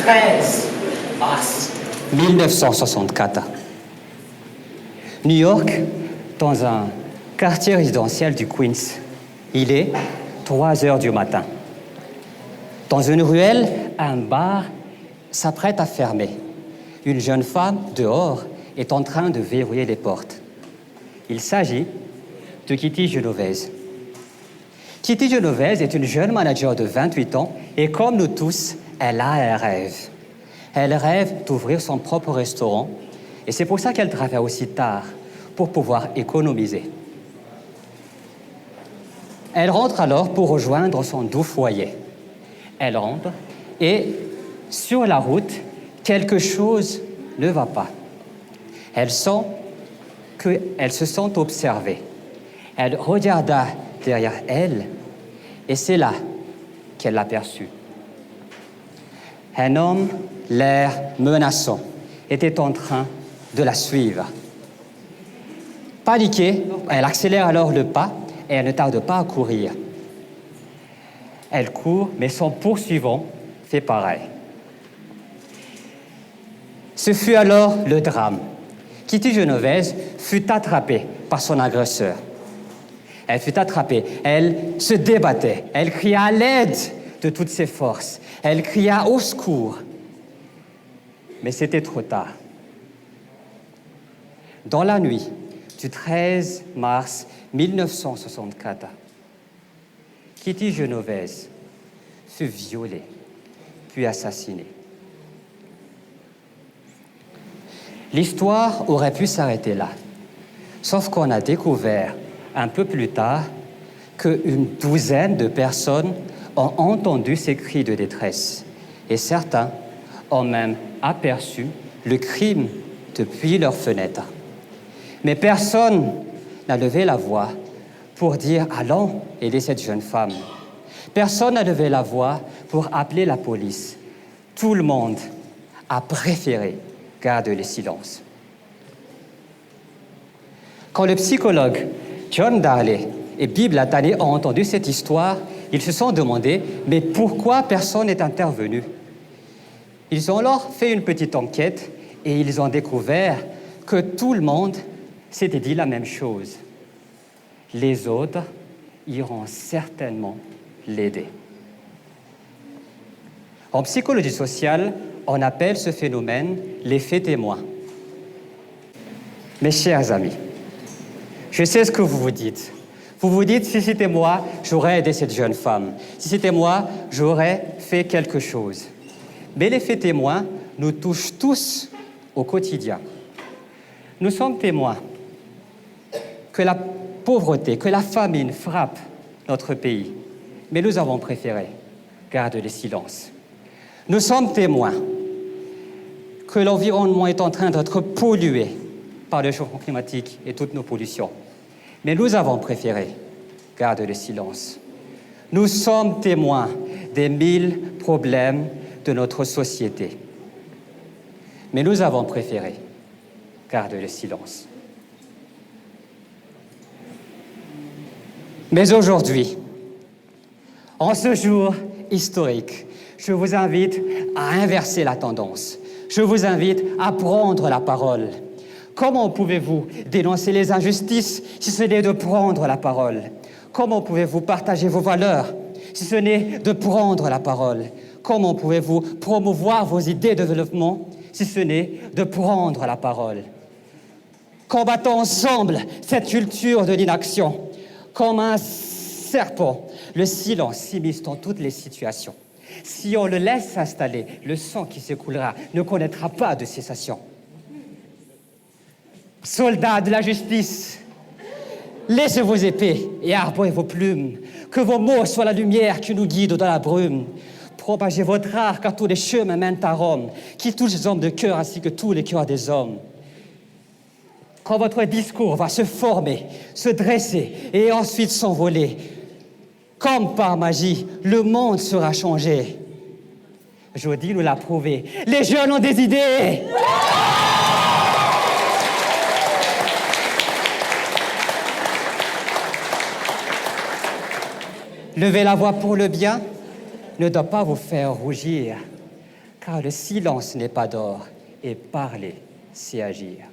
13 mars 1964. New York, dans un quartier résidentiel du Queens. Il est 3 heures du matin. Dans une ruelle, un bar s'apprête à fermer. Une jeune femme, dehors, est en train de verrouiller les portes. Il s'agit de Kitty Genovese. Kitty Genovese est une jeune manager de 28 ans et comme nous tous, elle a un rêve. Elle rêve d'ouvrir son propre restaurant et c'est pour ça qu'elle travaille aussi tard, pour pouvoir économiser. Elle rentre alors pour rejoindre son doux foyer. Elle rentre et sur la route, quelque chose ne va pas. Elle se sent observée. Elle regarda derrière elle et c'est là qu'elle l'aperçut. Un homme, l'air menaçant, était en train de la suivre. Paniquée, elle accélère alors le pas et elle ne tarde pas à courir. Elle court, mais son poursuivant fait pareil. Ce fut alors le drame. Kitty Genovese fut attrapée par son agresseur. Elle fut attrapée, elle se débattait, elle cria à l'aide de toutes ses forces, elle cria au secours. Mais c'était trop tard. Dans la nuit du 13 mars 1964, Kitty Genovese fut violée, puis assassinée. L'histoire aurait pu s'arrêter là, sauf qu'on a découvert un peu plus tard qu'une douzaine de personnes ont entendu ces cris de détresse et certains ont même aperçu le crime depuis leur fenêtre. Mais personne n'a levé la voix pour dire « Allons aider cette jeune femme ». Personne n'a levé la voix pour appeler la police. Tout le monde a préféré garder le silence. Quand le psychologue John Darley et Bill Latany ont entendu cette histoire, ils se sont demandé « Mais pourquoi personne n'est intervenu ?» Ils ont alors fait une petite enquête et ils ont découvert que tout le monde s'était dit la même chose. Les autres iront certainement l'aider. En psychologie sociale, on appelle ce phénomène l'effet témoin. Mes chers amis, je sais ce que vous vous dites. Vous vous dites, si c'était moi, j'aurais aidé cette jeune femme. Si c'était moi, j'aurais fait quelque chose. Mais l'effet témoin nous touche tous au quotidien. Nous sommes témoins que la pauvreté, que la famine frappe notre pays. Mais nous avons préféré garder le silence. Nous sommes témoins que l'environnement est en train d'être pollué par le changement climatique et toutes nos pollutions. Mais nous avons préféré garder le silence. Nous sommes témoins des 1000 problèmes de notre société. Mais nous avons préféré garder le silence. Mais aujourd'hui, en ce jour historique, je vous invite à inverser la tendance. Je vous invite à prendre la parole. Comment pouvez-vous dénoncer les injustices si ce n'est de prendre la parole? Comment pouvez-vous partager vos valeurs si ce n'est de prendre la parole? Comment pouvez-vous promouvoir vos idées de développement si ce n'est de prendre la parole? Combattons ensemble cette culture de l'inaction. Comme un serpent, le silence s'immisce dans toutes les situations. Si on le laisse s'installer, le sang qui s'écoulera ne connaîtra pas de cessation. Soldats de la justice, laissez vos épées et arborez vos plumes. Que vos mots soient la lumière qui nous guide dans la brume. Propagez votre art car tous les chemins mènent à Rome, qui touche les hommes de cœur ainsi que tous les cœurs des hommes. Quand votre discours va se former, se dresser et ensuite s'envoler, comme par magie, le monde sera changé. Jody nous l'a prouvé. Les jeunes ont des idées. Lever la voix pour le bien ne doit pas vous faire rougir, car le silence n'est pas d'or, et parler, c'est agir.